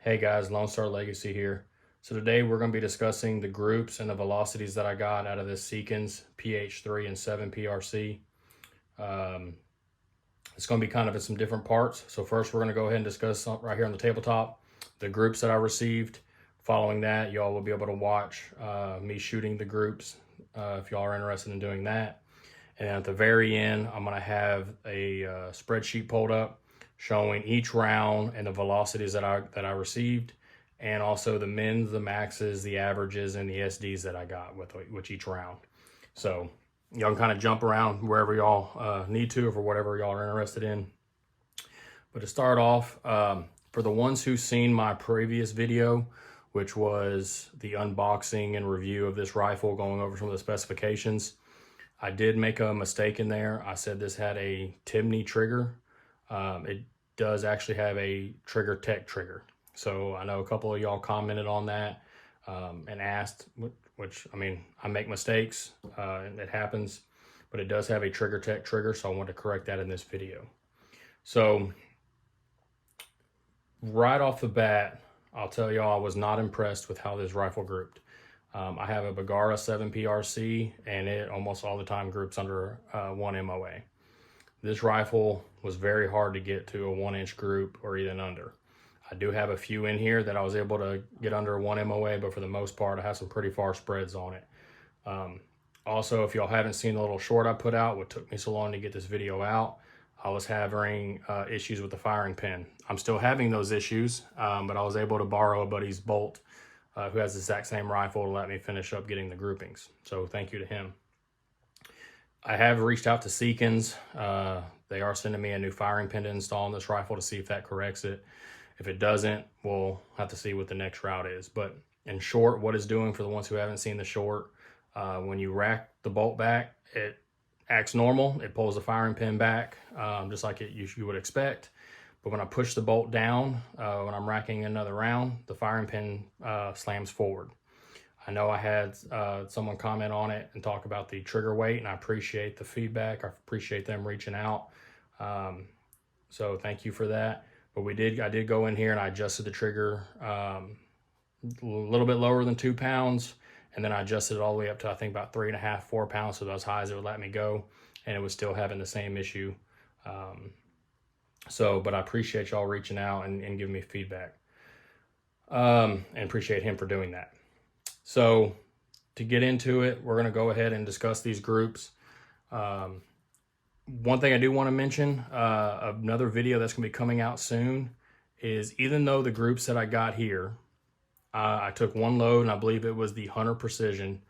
Hey guys, Lone Star Legacy here. So today we're going to be discussing the groups and the velocities that I got out of this Seekins PH3 and 7 PRC. It's going to be kind of in some different parts. So first we're going to go ahead and discuss right here on the tabletop the groups that I received. Following that, y'all will be able to watch me shooting the groups if y'all are interested in doing that. And at the very end, I'm going to have a spreadsheet pulled up showing each round and the velocities that I received, and also the mins, the maxes, the averages, and the SDs that I got with each round. So y'all can kind of jump around wherever y'all need to, or for whatever y'all are interested in. But to start off, for the ones who've seen my previous video, which was the unboxing and review of this rifle, going over some of the specifications, I did make a mistake in there. I said this had a Timney trigger. It does actually have a Trigger Tech trigger. So I know a couple of y'all commented on that and asked, which, I mean, I make mistakes, and it happens, but it does have a Trigger Tech trigger, so I want to correct that in this video. So right off the bat, I'll tell y'all I was not impressed with how this rifle grouped. I have a Bergara 7 PRC, and it almost all the time groups under 1 MOA. This rifle was very hard to get to a 1-inch group or even under. I do have a few in here that I was able to get under 1 MOA, but for the most part, I have some pretty far spreads on it. Also, if y'all haven't seen the little short I put out, what took me so long to get this video out, I was having issues with the firing pin. I'm still having those issues, but I was able to borrow a buddy's bolt who has the exact same rifle to let me finish up getting the groupings. So thank you to him. I have reached out to Seekins. They are sending me a new firing pin to install on this rifle to see if that corrects it. If it doesn't, we'll have to see what the next route is. But in short, what it's doing, for the ones who haven't seen the short, when you rack the bolt back, it acts normal. It pulls the firing pin back, just like you would expect. But when I push the bolt down, when I'm racking another round, the firing pin slams forward. I know I had someone comment on it and talk about the trigger weight, and I appreciate the feedback. I appreciate them reaching out. So thank you for that. But I did go in here and I adjusted the trigger a little bit lower than 2 pounds. And then I adjusted it all the way up to, I think, about 3.5, 4 pounds. So as high as it would let me go. And it was still having the same issue. But I appreciate y'all reaching out and giving me feedback. And appreciate him for doing that. So to get into it, we're going to go ahead and discuss these groups. One thing I do want to mention, another video that's going to be coming out soon, is even though the groups that I got here, I took one load, and I believe it was the Hunter Precision,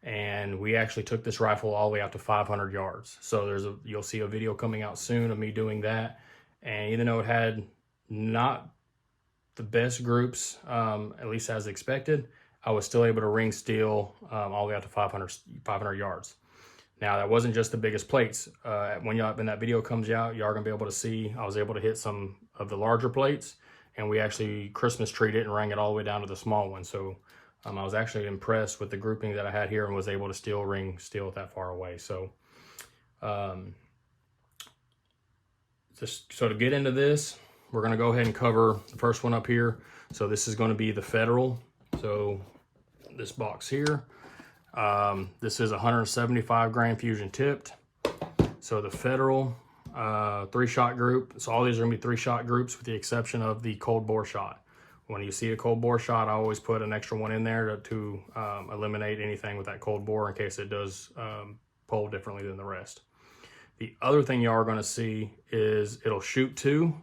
and we actually took this rifle all the way out to 500 yards. So you'll see a video coming out soon of me doing that. And even though it had not the best groups, at least as expected, I was still able to ring steel all the way out to 500 yards. Now, that wasn't just the biggest plates. When that video comes out, y'all are going to be able to see I was able to hit some of the larger plates, and we actually Christmas treed it and rang it all the way down to the small one. So I was actually impressed with the grouping that I had here and was able to still ring steel that far away. So, so to get into this, we're going to go ahead and cover the first one up here. So this is going to be the Federal. So this box here, this is 175 grain fusion tipped. So the Federal 3-shot group. So all these are gonna be 3-shot groups with the exception of the cold bore shot. When you see a cold bore shot, I always put an extra one in there to eliminate anything with that cold bore in case it does pull differently than the rest. The other thing you are gonna see is it'll shoot 2,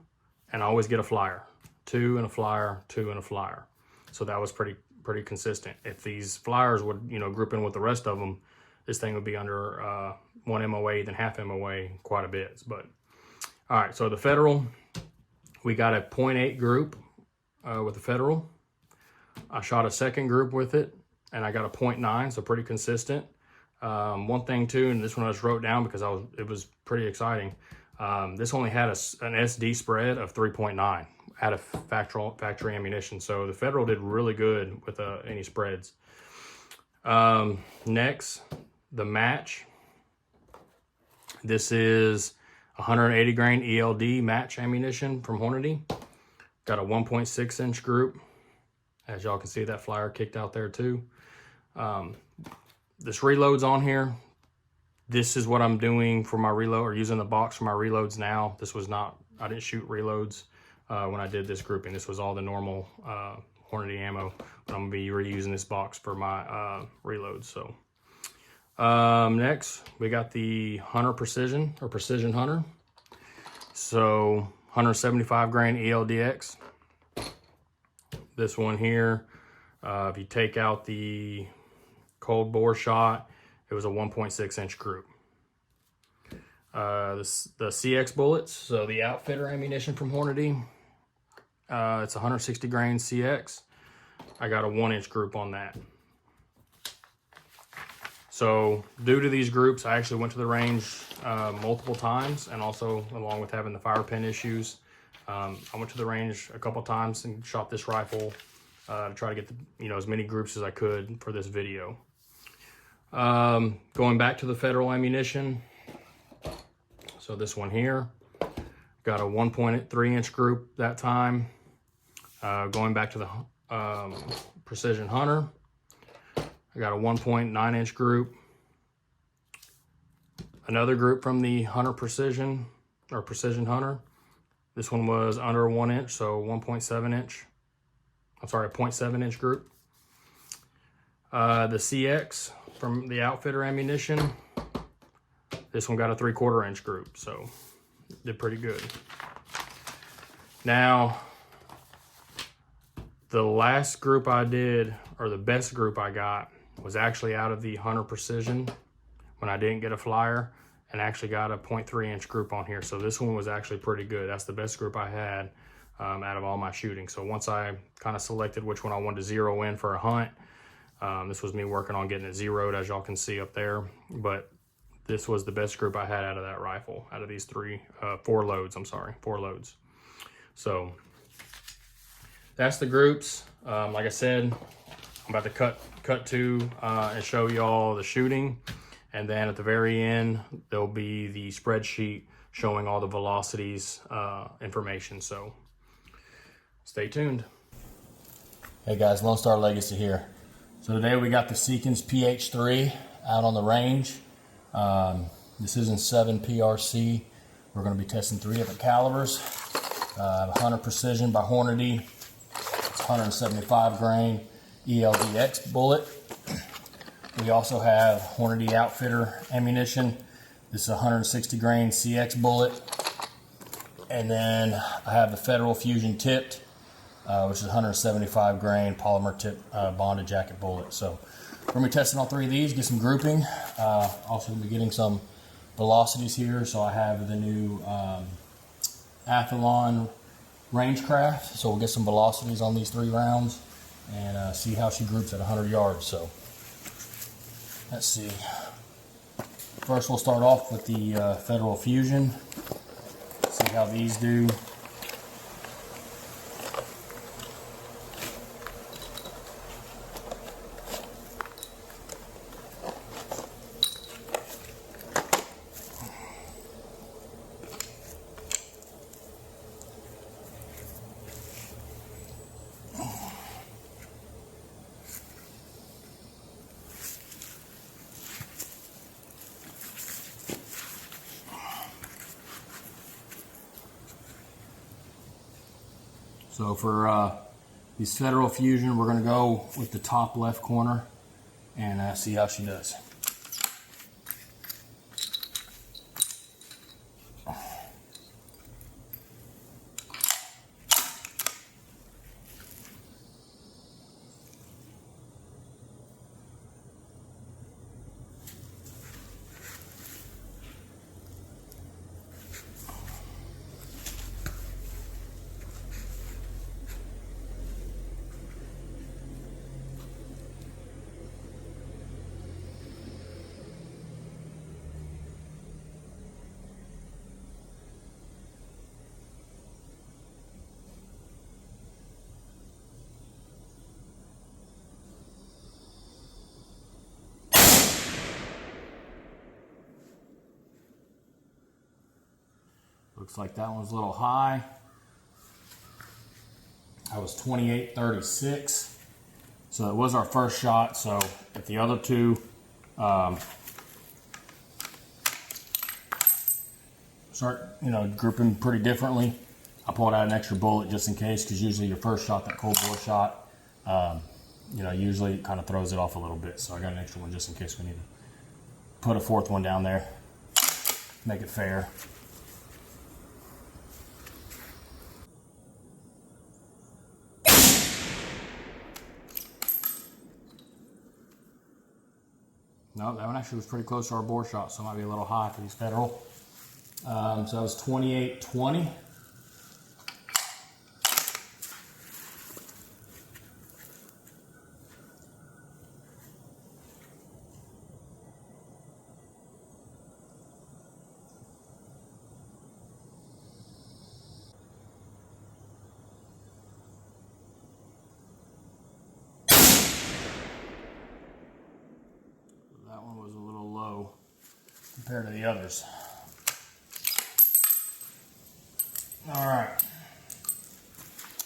and I always get a flyer. 2 and a flyer, 2 and a flyer. So that was pretty consistent. If these flyers would, group in with the rest of them, this thing would be under 1 MOA, then half MOA quite a bit. But all right, so the Federal, we got a 0.8 group with the Federal. I shot a second group with it, and I got a 0.9, so pretty consistent. One thing too, and this one I just wrote down because it was pretty exciting. This only had an SD spread of 3.9 out of factory ammunition. So the Federal did really good with any spreads. Next, the match. This is 180 grain ELD match ammunition from Hornady. Got a 1.6 inch group. As y'all can see, that flyer kicked out there too. This reload's on here. This is what I'm doing for my reload, or using the box for my reloads now. This was not, I didn't shoot reloads when I did this grouping. This was all the normal Hornady ammo, but I'm gonna be reusing this box for my reloads. So next we got the Hunter Precision, or Precision Hunter. So 175 grain ELDX. This one here, if you take out the cold bore shot, it was a 1.6 inch group. The CX bullets, so the outfitter ammunition from Hornady, it's 160 grain CX. I got a 1 inch group on that. So due to these groups, I actually went to the range multiple times, and also along with having the fire pin issues, I went to the range a couple times and shot this rifle to try to get the, as many groups as I could for this video. Going back to the federal ammunition, so this one here, got a 1.3 inch group that time. Going back to the Precision Hunter, I got a 1.9 inch group. Another group from the Hunter Precision, or Precision Hunter. This one was under 1 inch, so 1.7 inch. I'm sorry, a 0.7 inch group. The CX from the outfitter ammunition, this one got a 3/4 inch group, so did pretty good. Now, the last group I did, or the best group I got, was actually out of the Hunter Precision when I didn't get a flyer, and actually got a 0.3 inch group on here. So this one was actually pretty good. That's the best group I had out of all my shooting. So once I kind of selected which one I wanted to zero in for a hunt, this was me working on getting it zeroed, as y'all can see up there. But this was the best group I had out of that rifle, out of these four loads. So that's the groups. Like I said, I'm about to cut to and show y'all the shooting. And then at the very end, there'll be the spreadsheet showing all the velocities information. So stay tuned. Hey guys, Lone Star Legacy here. So today we got the Seekins PH3 out on the range. This is in 7 PRC. We're going to be testing 3 different calibers. Hunter Precision by Hornady. It's 175 grain ELDX bullet. We also have Hornady Outfitter ammunition. This is a 160 grain CX bullet. And then I have the Federal Fusion tipped, which is 175 grain polymer tip bonded jacket bullet. So we're gonna be testing all 3 of these, get some grouping. Also gonna be getting some velocities here. So I have the new Athlon Rangecraft. So we'll get some velocities on these 3 rounds and see how she groups at 100 yards. So let's see. First we'll start off with the Federal Fusion. See how these do. So for these Federal Fusion, we're going to go with the top left corner and see how she does. Looks like that one's a little high. I was 28-36. So it was our first shot. So if the other two start, grouping pretty differently, I pulled out an extra bullet just in case, because usually your first shot, that cold bore shot, usually it kind of throws it off a little bit. So I got an extra one just in case we need to put a fourth one down there, make it fair. No, that one actually was pretty close to our bore shot, so it might be a little high for these Federal. So that was 28-20. That one was a little low compared to the others. All right,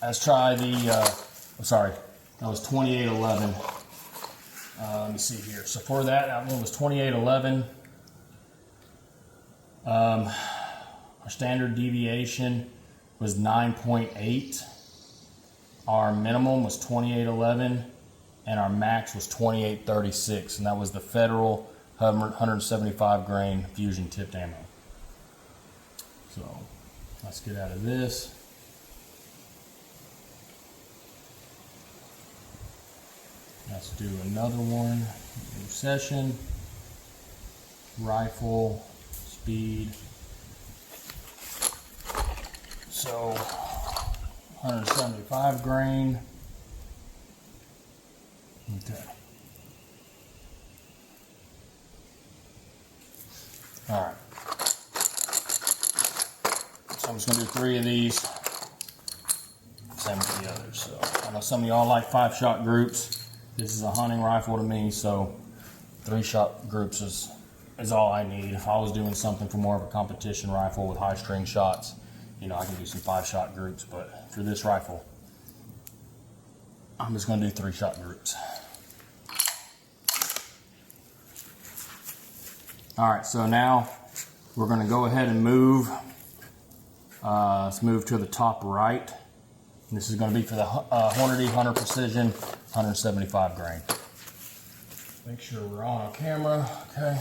let's try the, that was 28-11. Let me see here. So for that one was 28-11. Our standard deviation was 9.8. Our minimum was 28-11. And our max was 28-36, and that was the Federal 175 grain fusion tipped ammo. So let's get out of this. Let's do another one. New session. Rifle, speed. So 175 grain. Okay. All right. So I'm just going to do 3 of these. Same with the others. So I know some of y'all like 5-shot groups. This is a hunting rifle to me, so 3-shot groups is all I need. If I was doing something for more of a competition rifle with high string shots, I can do some 5-shot groups, but for this rifle, I'm just going to do 3-shot groups. All right, so now we're going to go ahead and move. Let's move to the top right. And this is going to be for the Hornady Hunter Precision 175 grain. Make sure we're on camera. Okay.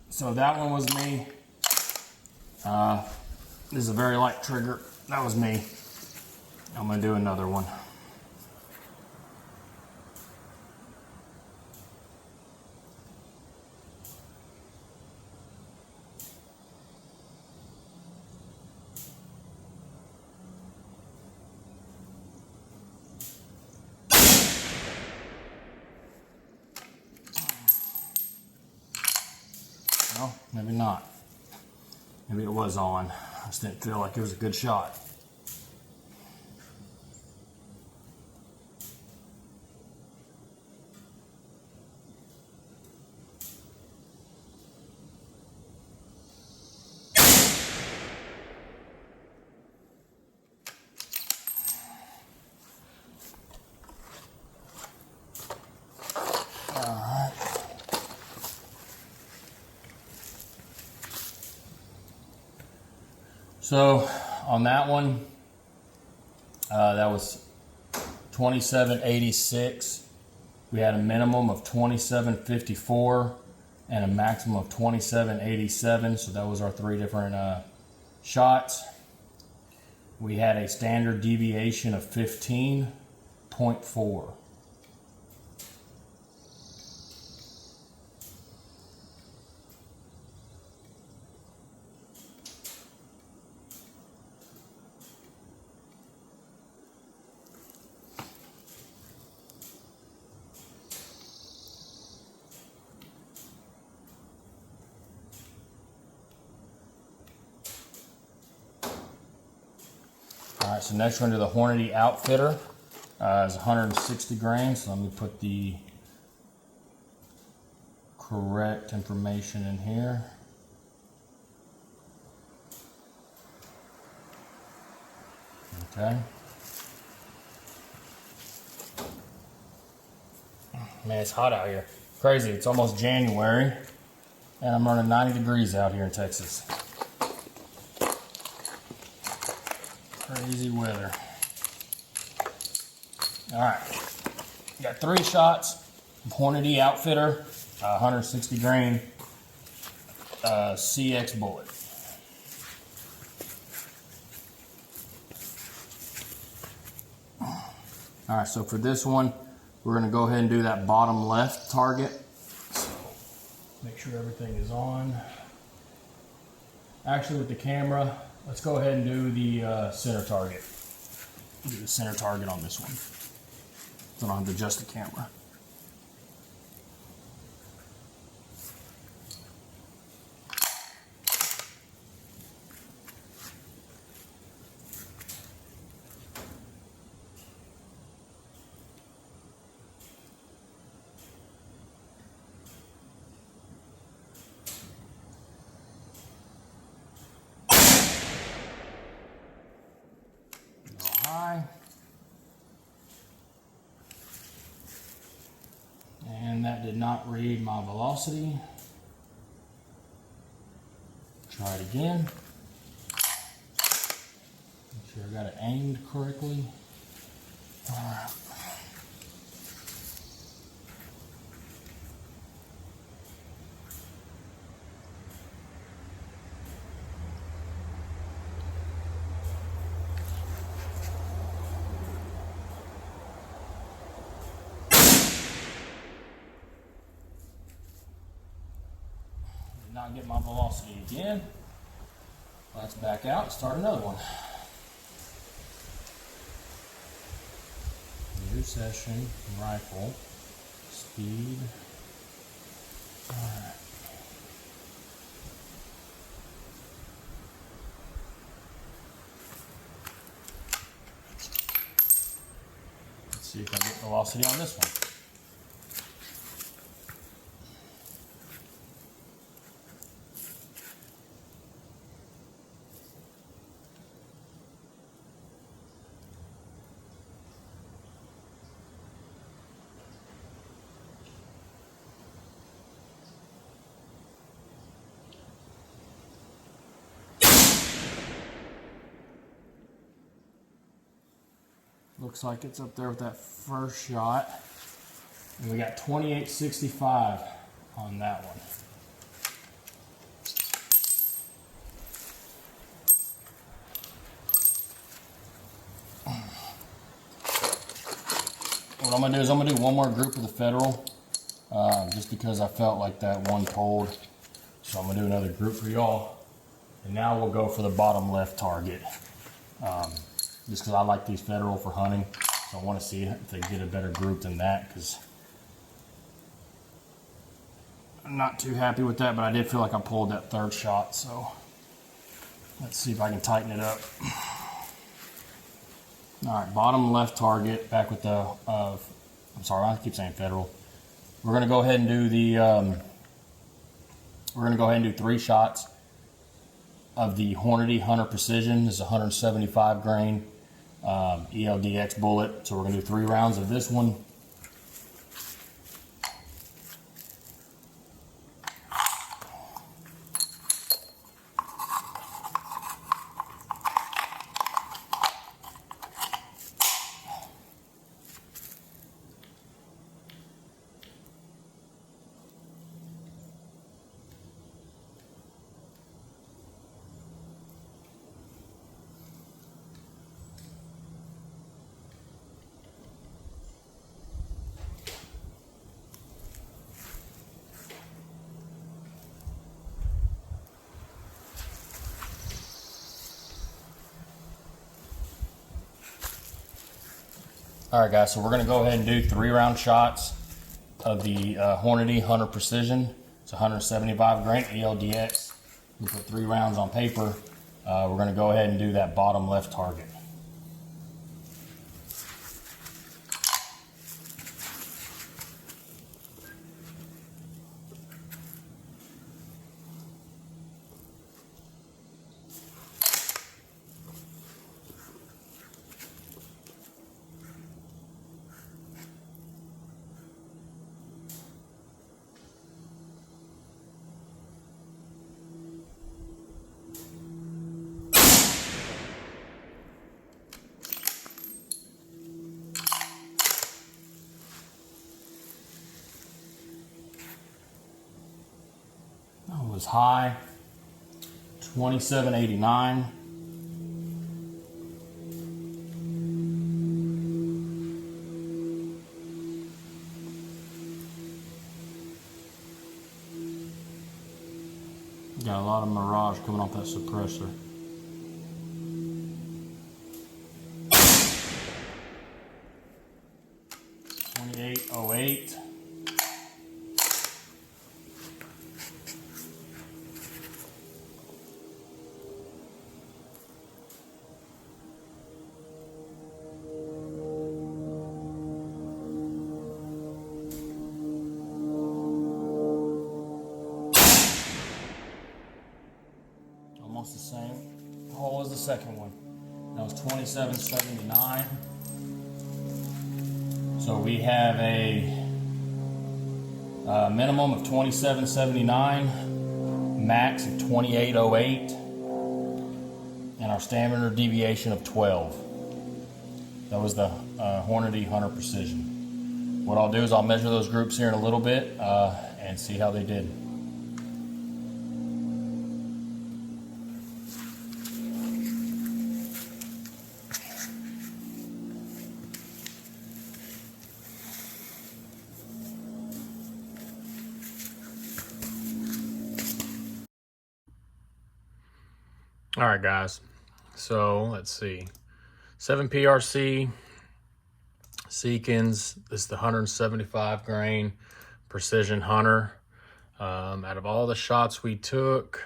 So that one was me. This is a very light trigger. That was me. I'm going to do another one. Well, maybe not. Maybe it was on. I just didn't feel like it was a good shot. So on that one, that was 27.86. We had a minimum of 27.54 and a maximum of 27.87. So that was our 3 different shots. We had a standard deviation of 15.4. right, so next we're going to do the Hornady Outfitter. It's 160 grains. So let me put the correct information in here. Okay. Man, it's hot out here. Crazy, it's almost January, and I'm running 90 degrees out here in Texas. Crazy weather. All right, got 3 shots of Hornady Outfitter, 160 grain CX bullet. All right, so for this one, we're gonna go ahead and do that bottom left target. So make sure everything is on. Actually, with the camera, let's go ahead and do the center target. Do the center target on this one. So I don't have to adjust the camera. High. And that did not read my velocity. Try it again. Make sure I got it aimed correctly. All right. Not get my velocity again. Let's back out and start another one. New session, rifle, speed. All right. Let's see if I get velocity on this one. Looks like it's up there with that first shot. And we got 2865 on that one. What I'm gonna do is I'm gonna do one more group of the Federal, just because I felt like that one told. So I'm gonna do another group for y'all. And now we'll go for the bottom left target. Just because I like these Federal for hunting. So I want to see if they get a better group than that, because I'm not too happy with that, but I did feel like I pulled that third shot. So let's see if I can tighten it up. All right, bottom left target, back with the, I'm sorry, I keep saying Federal. We're gonna go ahead and do the, we're gonna go ahead and do 3 shots of the Hornady Hunter Precision. This is 175 grain ELDX bullet. So we're gonna do 3 rounds of this one. All right, guys, so we're gonna go ahead and do 3 round shots of the Hornady Hunter Precision. It's 175 grain ELDX. We put 3 rounds on paper. We're gonna go ahead and do that bottom left target. this high, 2789. Got a lot of mirage coming off that suppressor. .2808. Almost the same hole as the second one. That was 2779. So we have a minimum of 2779, max of 2808, and our standard deviation of 12. That was the Hornady Hunter Precision. What I'll do is I'll measure those groups here in a little bit and see how they did. All right, guys, so let's see. 7 PRC, Seekins, this is the 175 grain Precision Hunter. Out of all the shots we took,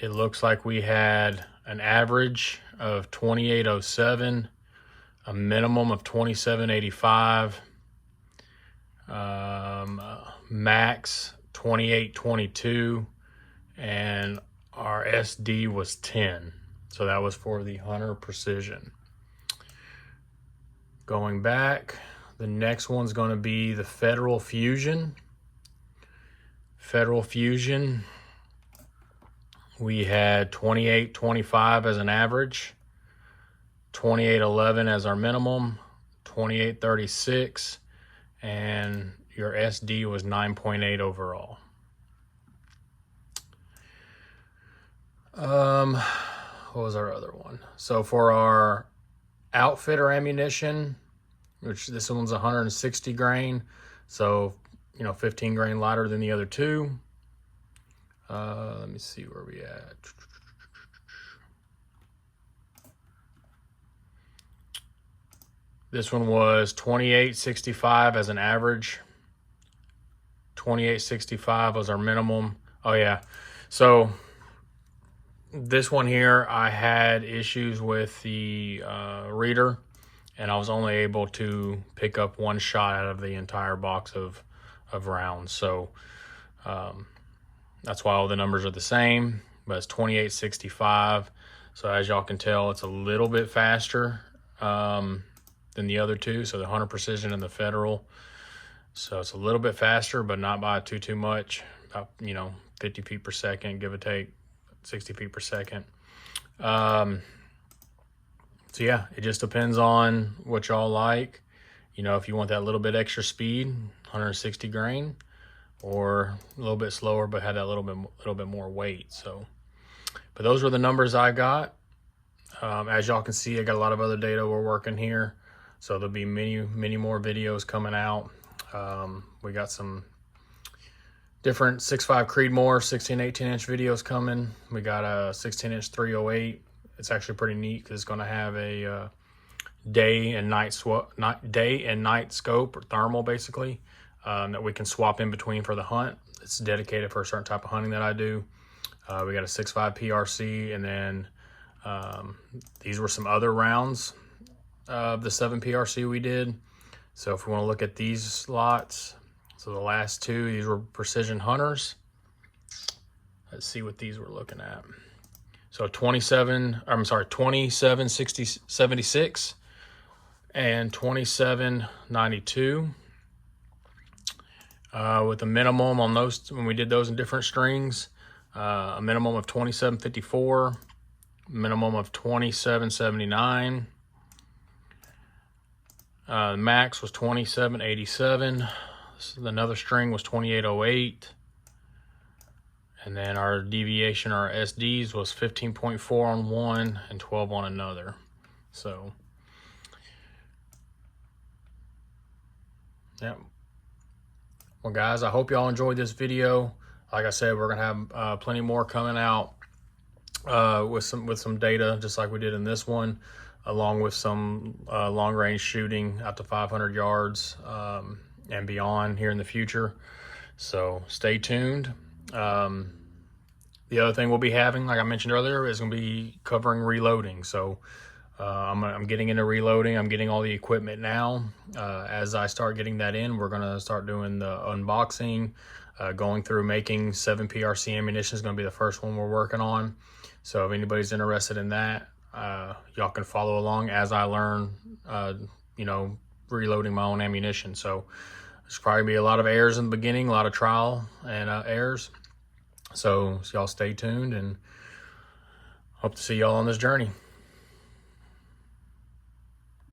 it looks like we had an average of 2807, a minimum of 2785, max 2822, and our SD was 10. So that was for the Hunter Precision. Going back, the next one's going to be the Federal Fusion. Federal Fusion, we had 2825 as an average, 2811 as our minimum, 2836, and your SD was 9.8 overall. What was our other one? So for our outfitter ammunition, which this one's 160 grain, so 15 grain lighter than the other two. Let me see where we at. This one was 2865 as an average. 2865 was our minimum. Oh yeah, so this one here, I had issues with the reader, and I was only able to pick up one shot out of the entire box of rounds. So that's why all the numbers are the same, but it's 2865. So as y'all can tell, it's a little bit faster than the other two. So the Hunter Precision and the Federal. So it's a little bit faster, but not by too much. About 50 feet per second, give or take. 60 feet per second. So yeah, it just depends on what y'all like. If you want that little bit extra speed, 160 grain, or a little bit slower but have that little bit more weight. So, but those were the numbers I got. As y'all can see, I got a lot of other data we're working here, so there'll be many more videos coming out. We got some different 6.5 Creedmoor 16, 18-inch videos coming. We got a 16-inch 308. It's actually pretty neat because it's going to have a day and night scope, or thermal basically, that we can swap in between for the hunt. It's dedicated for a certain type of hunting that I do. We got a 6.5 PRC, and then these were some other rounds of the 7 PRC we did. So if we want to look at these slots, so the last two, these were Precision Hunters. Let's see what these we're looking at. So 2776 and 2792. With a minimum on those, when we did those in different strings, a minimum of 2754, minimum of 2779. Max was 2787. Another string was 2808. And then our deviation, our SDs, was 15.4 on one and 12 on another. So, yeah. Well, guys, I hope y'all enjoyed this video. Like I said, we're gonna have plenty more coming out with some data, just like we did in this one, along with some long range shooting out to 500 yards and beyond here in the future. So stay tuned. The other thing we'll be having, like I mentioned earlier, is going to be covering reloading. So I'm getting into reloading. I'm getting all the equipment now. As I start getting that in, we're going to start doing the unboxing, going through making 7 PRC ammunition is going to be the first one we're working on. So if anybody's interested in that, y'all can follow along as I learn, you know, reloading my own ammunition. So there's probably be a lot of errors in the beginning, a lot of trial and errors. So y'all stay tuned, and hope to see y'all on this journey.